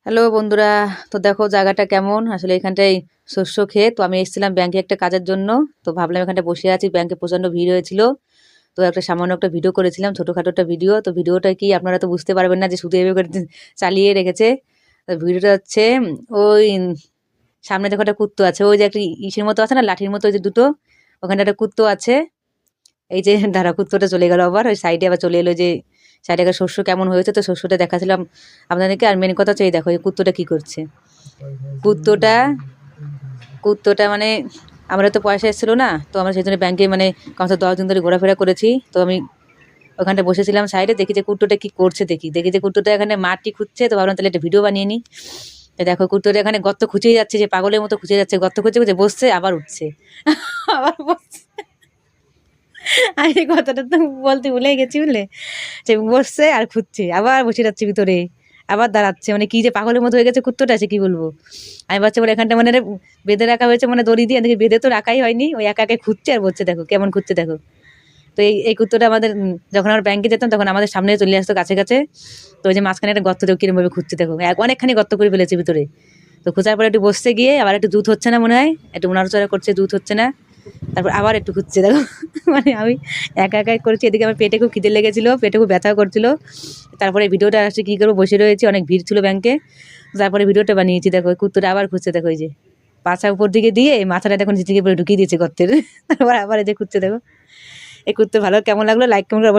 Hello বন্ধুরা, তো দেখো জায়গাটা কেমন। আসলে এখানটায় শস্য ক্ষেত। তো আমি এসেছিলাম ব্যাংকে একটা কাজের জন্য। তো ভাবলাম এখানটা বসে আছি, ব্যাংকে প্রচন্ড ভিড় হয়েছিল। তো একটা সামান্য একটা ভিডিও করেছিলাম, ছোটখাটো একটা ভিডিও। তো ভিডিওটা কি আপনারা তো বুঝতে পারবেন না যে শুধু এভাবে করে চালিয়ে রেখেছে। তো ভিডিওটা হচ্ছে ওই সামনে দেখো একটা কুত্তো আছে, ওই যে একটা ইসের মতো আছে না, লাঠির মতো, ওই যে দুটো, ওখানে একটা কুত্তো আছে। এই যে দাঁড়া, কুত্তোটা চলে গেল আবার, ওই সাইডে আবার চলে এলো। যে সাইডে শস্য কেমন হয়েছে, তো শস্যটা দেখাছিলাম আপনাদেরকে। আর মেন কথা হচ্ছে এই দেখো, এই কুত্তোটা কি করছে। কুত্তোটা কুত্তোটা মানে আমরা তো পয়সা এসেছিলো না, তো আমরা সেই জন্য ব্যাংকে মানে কত 10 দিন ধরে ঘোরাফেরা করেছি। তো আমি ওখানটা বসেছিলাম সাইডে, দেখি যে কুত্তোটা কি করছে, দেখি যে কুত্তোটা এখানে মাটি খুঁজছে। তো ভাবলাম তাহলে একটা ভিডিও বানিয়ে নিই। তো দেখো কুত্তোটা এখানে গর্ত খুঁজেই যাচ্ছে, যে পাগলের মতো খুঁজে যাচ্ছে, গর্ত খুঁজে খুঁজে বসছে, আবার উঠছে, আবার বসছে। আমি এই কথাটা তো বলতে ভুলেই গেছি, বুঝলে। যে বসছে আর খুঁজছে, আবার বসে যাচ্ছে ভিতরে, আবার দাঁড়াচ্ছে। মানে কি যে পাগলের মতো হয়ে গেছে কুত্তোটা, আছে কি বলবো। আমি ভাবছি বলে এখানটা মানে বেঁধে রাখা হয়েছে, মানে দড়ি দিয়ে, দেখি বেঁধে তো রাখাই হয়নি, ওই একা একা খুঁজছে আর বলছে, দেখো কেমন খুঁজছে দেখো। তো এই কুত্তোটা আমাদের যখন আমরা ব্যাংকে যেতাম তখন আমাদের সামনে চলে আসতো কাছে কাছে। তো ওই যে মাঝখানে একটা গর্ত, কিরম ভাবে খুঁজছে দেখো, অনেকখানি গর্ত করে ফেলেছে ভিতরে। তো খোঁজার পরে একটু বসতে গিয়ে আবার একটু দুধ হচ্ছে না মনে হয়, একটু নড়াচড়া করছে, দুধ হচ্ছে না। তারপর আবার একটু খুঁজছে দেখো। মানে আমি একা একাই করেছি, এদিকে আমার পেটে খুব খিদে লেগেছিল, পেটে খুব ব্যথা করছিল। তারপরে ভিডিওটা আসছে, কী করবো, বসে রয়েছি, অনেক ভিড় ছিল ব্যাংকে। তারপরে ভিডিওটা বানিয়েছি। দেখো ওই কুত্তোটা আবার খুঁজছে, দেখো ওই যে পাছা উপর দিকে দিয়ে মাথাটা দেখুন নিচে দিকে ঢুকিয়ে দিয়েছে গর্তের। তারপর আবার এই যে খুঁজছে দেখো। এই কুত্তো ভালো কেমন লাগলো, লাইক কমেন্ট